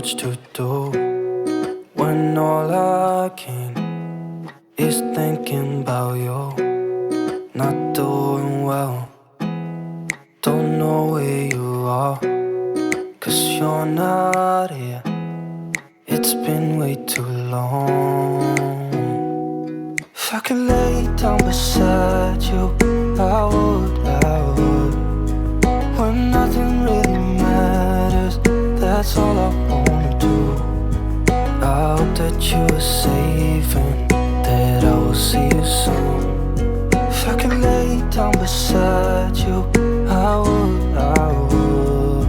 much to do when all I can is thinking about you. Not doing well, don't know where you are, 'cause you're not here. It's been way too long. If I could lay down beside you, I would. When nothing really matters, that's all I wanna do. I hope that you are safe and that I will see you soon. If I could lay down beside you, I would. I would.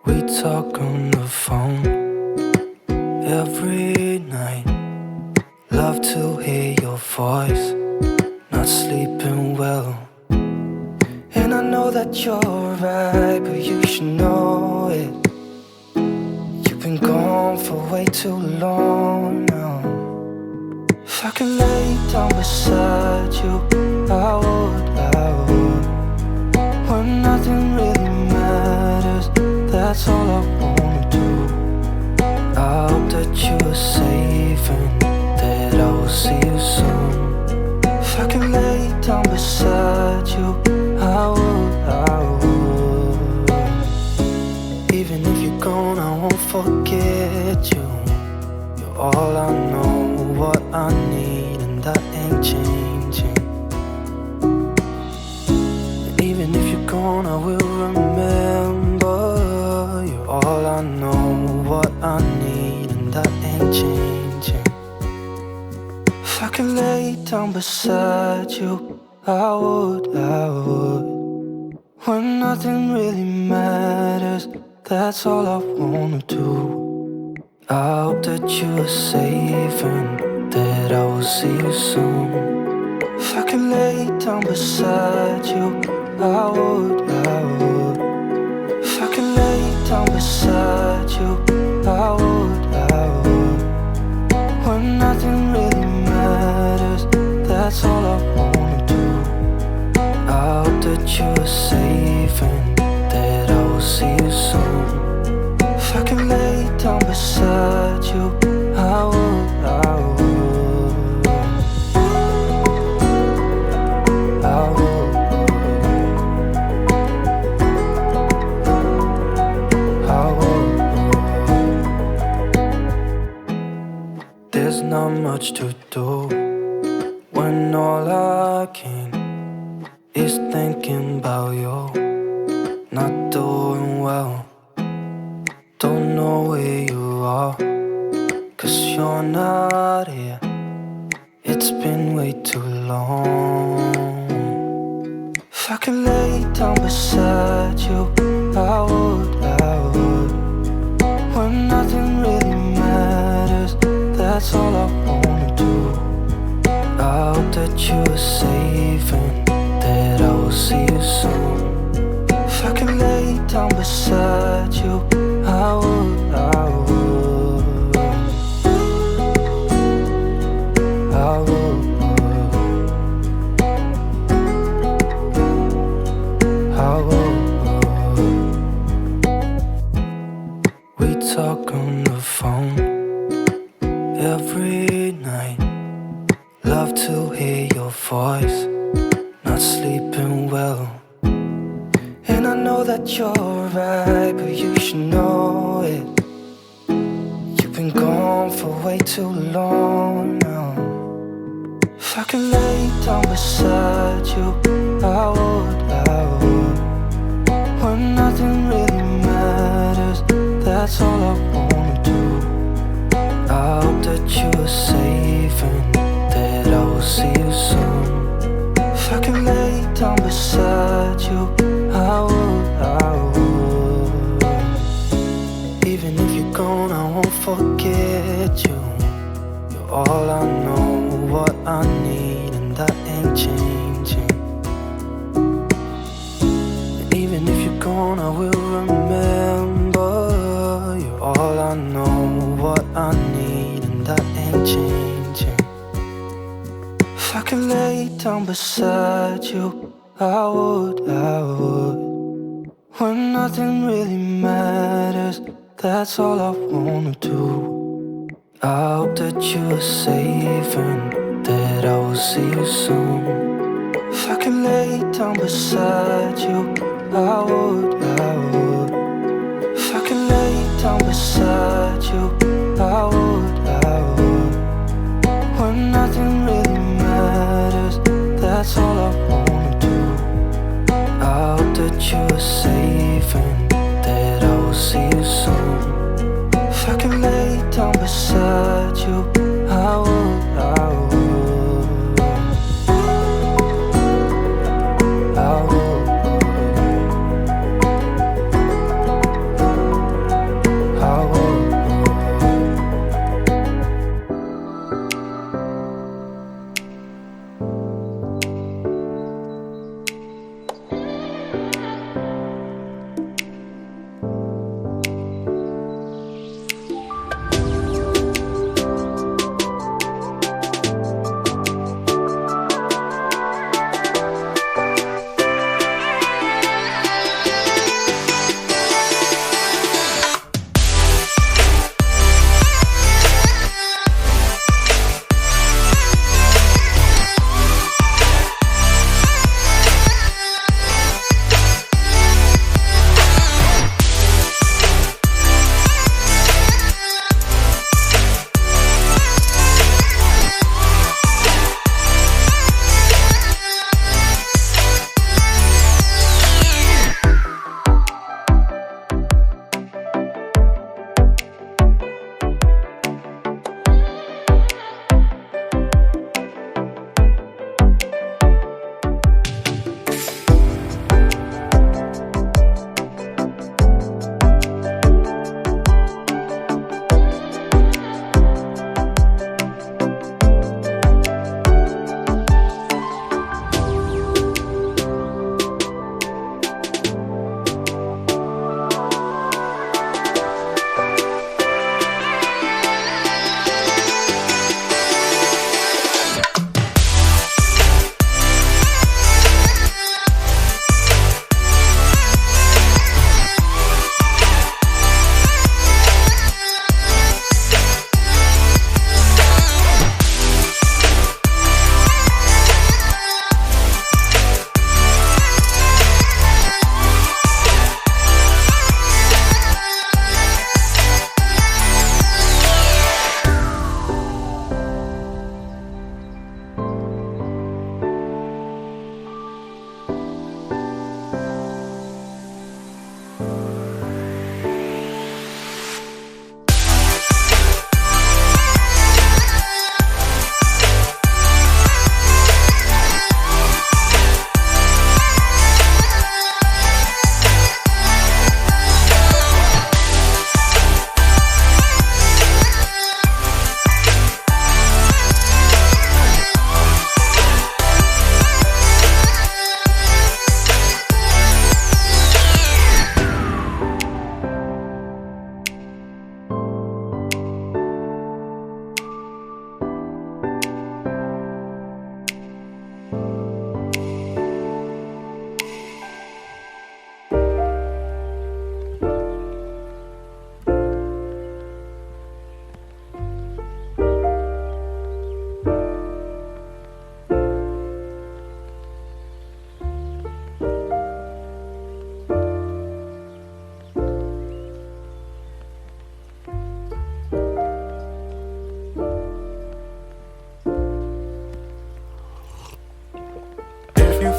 We talk on the phone every night. Love to hear your voice. Not sleeping well, and I know that you're right, but you should know it. You've been gone for way too long now. If I could lay down beside you, I would. When nothing really matters, that's all I wanna do. I hope that you are safe and that I will see you soon. If I can lay down beside you, I would. Even if you're gone, I won't forget you. You're all I know, what I need, and that ain't changing. Even if you're gone, I will remember. You're all I know, what I need, and that ain't changing. If I could lay down beside you, I would. When nothing really matters, that's all I wanna do. I hope that you are safe and that I will see you soon. If I could lay down beside you, I would. If I could lay down beside you, I would. When nothing really matters, that's all I wanna do. I hope that you are safe and that I will see you soon. If I could lay down beside you, I would. There's not much to do when all I can is thinking about you. Not doing well, don't know where you are, 'cause you're not here. It's been way too long. If I could lay down beside you, I would. When nothing really matters, that's all I wanna do. I hope that you are safe and that I will see you soon. If I could lay down beside you, I would. I would. I would. We talk on the phone every night. Love to hear your voice. Not sleeping well, and I know that you're right, but you should know it. You've been gone for way too long now. If I could lay down beside you, I would. When nothing really matters, that's all I wanna do. I hope that you are safe and that I will see you soon. If I could lay down beside you, I would. Even if you're gone, I won't forget you. You're all I know, what I need, and that ain't changing. Even if you're gone, I will remember. You're all I know, what I need, and that ain't changing. If I could lay down beside you, I would. When nothing really matters, that's all I wanna do. I hope that you are safe and that I will see you soon. If I could lay down beside you, I would. If I could lay down beside you, I would. When nothing really matters, that's all I wanna do. I hope that you are safe and that I will see you soon. If I could lay down beside you, I would. I would. I would.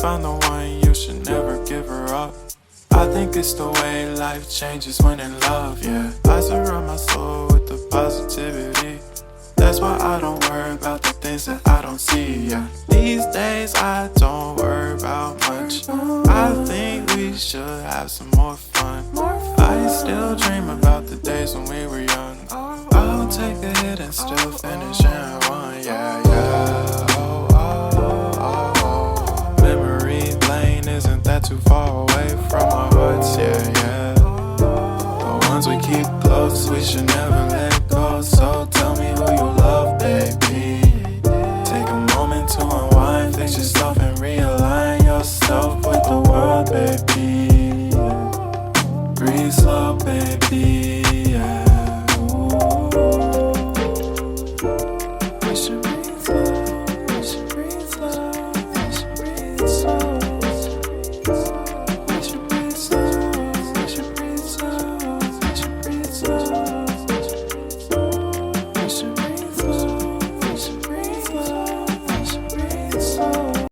found the one, you should never give her up. I think it's the way life changes when in love, yeah. I surround my soul with the positivity. That's why I don't worry about the things that I don't see, yeah. These days I don't worry about much. I think we should have some more fun. I still dream about the days when we were young. I'll take a hit and still finish and one, yeah, yeah. Oh, oh, oh, oh. Memory lane isn't that too far away from our hearts, yeah, yeah. The ones we keep close, we should never let go. So tell me who you love, babe. me slow, baby, yeah. Ooh.